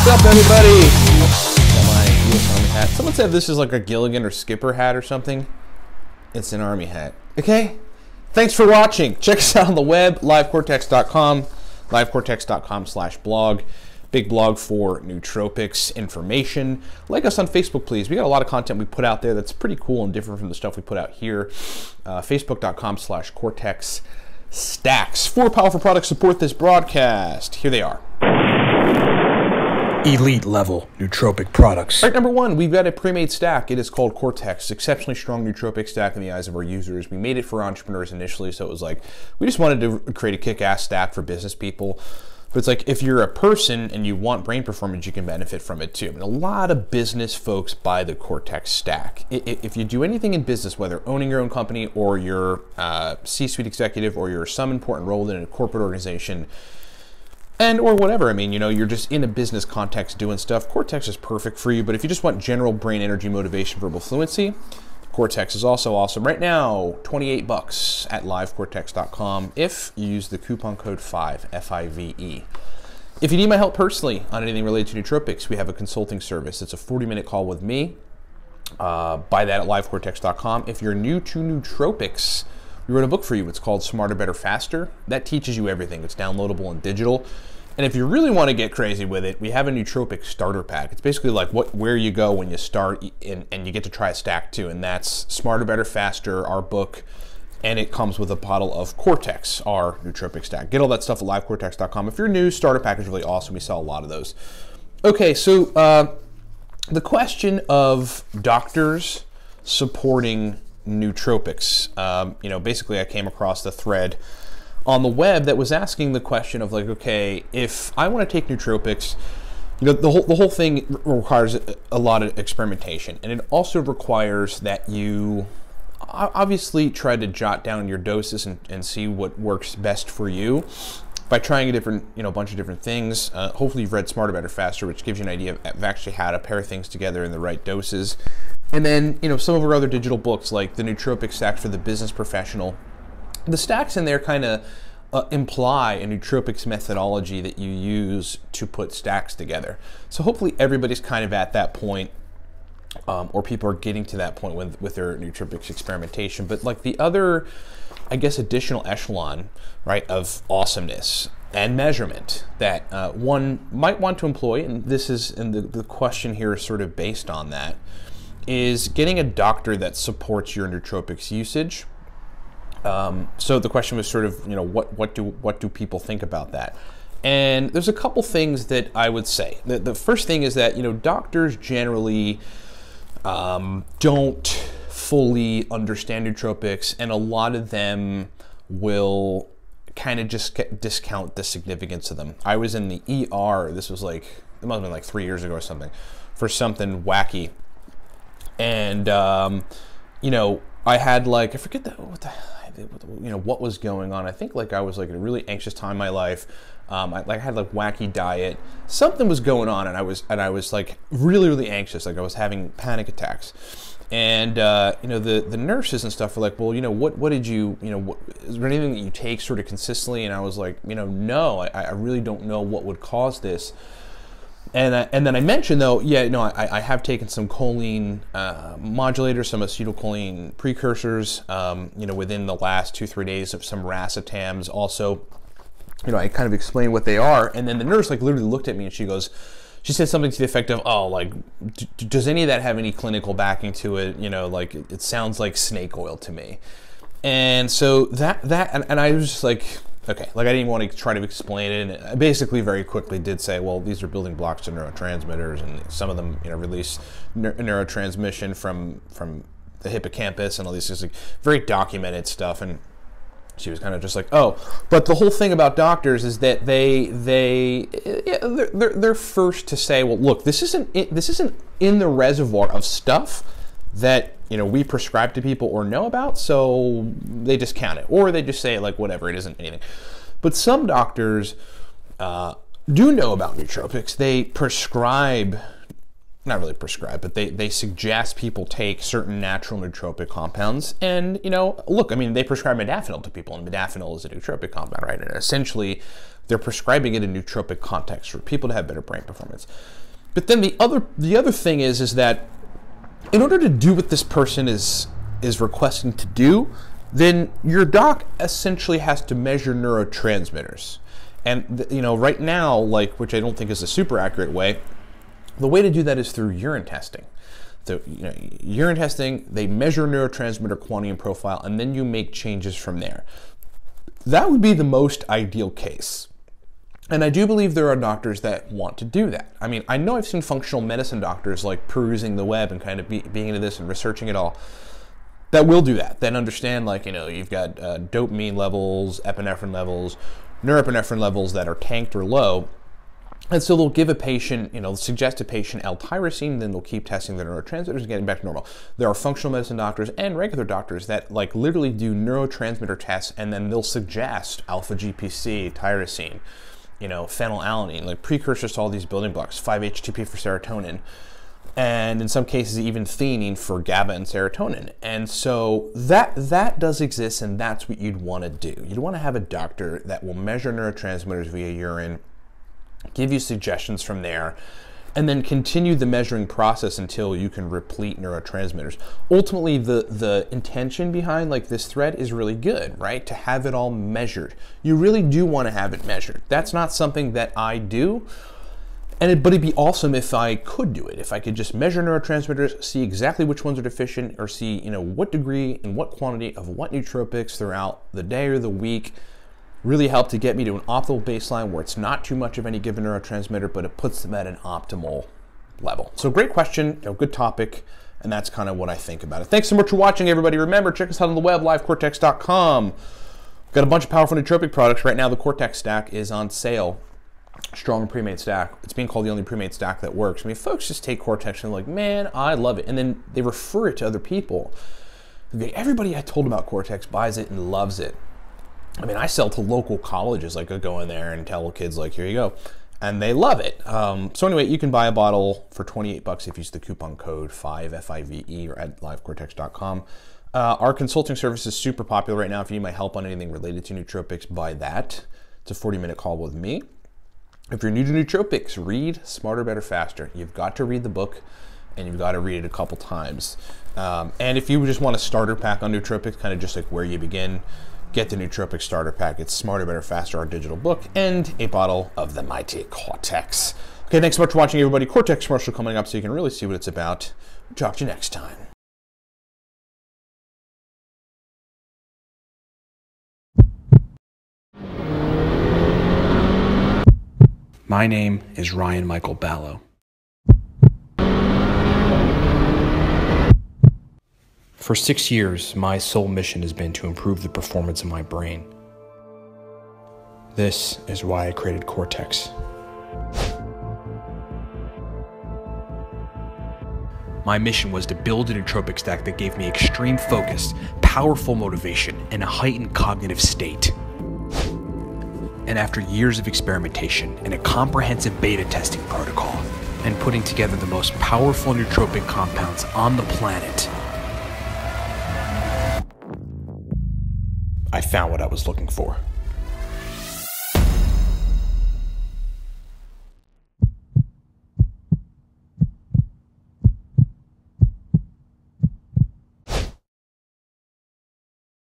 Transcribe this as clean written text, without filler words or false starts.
What's up, everybody? Got my US Army hat. Someone said this is like a Gilligan or Skipper hat or something. It's an Army hat. Okay? Thanks for watching. Check us out on the web, livecortex.com, livecortex.com/blog. Big blog for nootropics information. Like us on Facebook, please. We got a lot of content we put out there that's pretty cool and different from the stuff we put out here. Facebook.com/Cortex Stacks. 4 powerful products support this broadcast. Here they are. Elite level nootropic products. All right, number 1, we've got a pre-made stack. It is called Cortex. Exceptionally strong nootropic stack in the eyes of our users. We made it for entrepreneurs initially, so it was like, we just wanted to create a kick-ass stack for business people. But it's like, if you're a person and you want brain performance, you can benefit from it too. And a lot of business folks buy the Cortex stack. If you do anything in business, whether owning your own company or you're a C-suite executive or you're some important role in a corporate organization, and or whatever, I mean, you know, you're just in a business context doing stuff, Cortex is perfect for you. But if you just want general brain energy, motivation, verbal fluency, Cortex is also awesome. Right now, $28 at livecortex.com if you use the coupon code 5, F-I-V-E. If you need my help personally on anything related to nootropics, we have a consulting service. It's a 40-minute call with me. Buy that at livecortex.com. If you're new to nootropics, we wrote a book for you. It's called Smarter, Better, Faster. That teaches you everything. It's downloadable and digital. And if you really want to get crazy with it, we have a nootropic starter pack. It's basically like where you go when you start, and you get to try a stack too. And that's Smarter, Better, Faster, our book. And it comes with a bottle of Cortex, our nootropic stack. Get all that stuff at livecortex.com. If you're new, starter pack is really awesome. We sell a lot of those. Okay, so the question of doctors supporting nootropics. You know, basically I came across the thread on the web that was asking the question of like, okay, if I want to take nootropics, you know, the whole thing requires a lot of experimentation, and it also requires that you obviously try to jot down your doses and see what works best for you by trying a bunch of different things. Hopefully you've read Smarter, Better, Faster, which gives you an idea of actually how to pair things together in the right doses. And then, you know, some of our other digital books like the Nootropic Stack for the Business Professional. The stacks in there kind of imply a nootropics methodology that you use to put stacks together. So hopefully everybody's kind of at that point, or people are getting to that point with their nootropics experimentation. But like the other, I guess, additional echelon, right, of awesomeness and measurement that one might want to employ, and the question here is sort of based on that, is getting a doctor that supports your nootropics usage. So the question was sort of, you know, what do people think about that? And there's a couple things that I would say. The first thing is that, you know, doctors generally don't fully understand nootropics, and a lot of them will kind of just discount the significance of them. I was in the ER, this was like, it must have been like 3 years ago or something, for something wacky. And, you know, I had like, I forget what was going on. I think like I was like in a really anxious time in my life. I had like wacky diet. Something was going on, and I was like really, really anxious. Like I was having panic attacks. And, you know, the nurses and stuff were like, well, you know, what did you, you know, is there anything that you take sort of consistently? And I was like, you know, no, I really don't know what would cause this. And then I mentioned, though, yeah, no, I have taken some choline modulators, some acetylcholine precursors, you know, within the last 2-3 days, of some racetams. Also, you know, I kind of explained what they are, and then the nurse like literally looked at me and she said something to the effect of, oh, like, does any of that have any clinical backing to it? You know, like it sounds like snake oil to me. And so and I was just like, okay, like I didn't want to try to explain it. And I basically very quickly did say, well, these are building blocks to neurotransmitters, and some of them, you know, release neurotransmission from the hippocampus and all these things, like very documented stuff. And she was kind of just like, oh, but the whole thing about doctors is that they're first to say, well, look, this isn't in the reservoir of stuff that, you know, we prescribe to people or know about, so they discount it, or they just say like whatever, it isn't anything. But some doctors do know about nootropics. They prescribe not really prescribe, but they suggest people take certain natural nootropic compounds. And, you know, look, I mean, they prescribe modafinil to people, and modafinil is a nootropic compound, right? And essentially, they're prescribing it in nootropic context for people to have better brain performance. But then the other thing is that in order to do what this person is requesting to do, then your doc essentially has to measure neurotransmitters. And, you know, right now, like, which I don't think is a super accurate way, the way to do that is through urine testing. So, you know, urine testing, they measure neurotransmitter quantity and profile, and then you make changes from there. That would be the most ideal case. And I do believe there are doctors that want to do that. I mean, I know I've seen functional medicine doctors like perusing the web and kind of being into this and researching it all that will do that, that understand, like, you know, you've got dopamine levels, epinephrine levels, norepinephrine levels that are tanked or low. And so they'll give a patient, you know, suggest a patient L-tyrosine, then they'll keep testing their neurotransmitters and getting back to normal. There are functional medicine doctors and regular doctors that like literally do neurotransmitter tests, and then they'll suggest alpha-GPC, tyrosine, you know, phenylalanine, like precursors to all these building blocks, 5-HTP for serotonin, and in some cases even theanine for GABA and serotonin. And so that does exist, and that's what you'd want to do. You'd want to have a doctor that will measure neurotransmitters via urine, give you suggestions from there, and then continue the measuring process until you can replete neurotransmitters. Ultimately, the intention behind like this thread is really good, right? To have it all measured. You really do want to have it measured. That's not something that I do, but it'd be awesome if I could do it. If I could just measure neurotransmitters, see exactly which ones are deficient, or see, you know, what degree and what quantity of what nootropics throughout the day or the week really help to get me to an optimal baseline where it's not too much of any given neurotransmitter, but it puts them at an optimal level. So great question, you know, good topic, and that's kind of what I think about it. Thanks so much for watching, everybody. Remember, check us out on the web, livecortex.com. We've got a bunch of powerful nootropic products. Right now, the Cortex stack is on sale. Strong pre-made stack. It's being called the only pre-made stack that works. I mean, folks just take Cortex and they're like, man, I love it. And then they refer it to other people. Everybody I told about Cortex buys it and loves it. I mean, I sell to local colleges. Like, I go in there and tell kids, like, here you go. And they love it. So anyway, you can buy a bottle for $28 if you use the coupon code 5, F-I-V-E, or at livecortex.com. Our consulting service is super popular right now. If you need my help on anything related to nootropics, buy that. It's a 40-minute call with me. If you're new to nootropics, read Smarter, Better, Faster. You've got to read the book, and you've got to read it a couple times. And if you just want a starter pack on nootropics, kind of just like where you begin, get the Nootropics Starter Pack. It's Smarter, Better, Faster, our digital book, and a bottle of the mighty Cortex. Okay, thanks so much for watching, everybody. Cortex commercial coming up so you can really see what it's about. Talk to you next time. My name is Ryan Michael Ballo. For 6 years, my sole mission has been to improve the performance of my brain. This is why I created Cortex. My mission was to build a nootropic stack that gave me extreme focus, powerful motivation, and a heightened cognitive state. And after years of experimentation and a comprehensive beta testing protocol, and putting together the most powerful nootropic compounds on the planet, I found what I was looking for.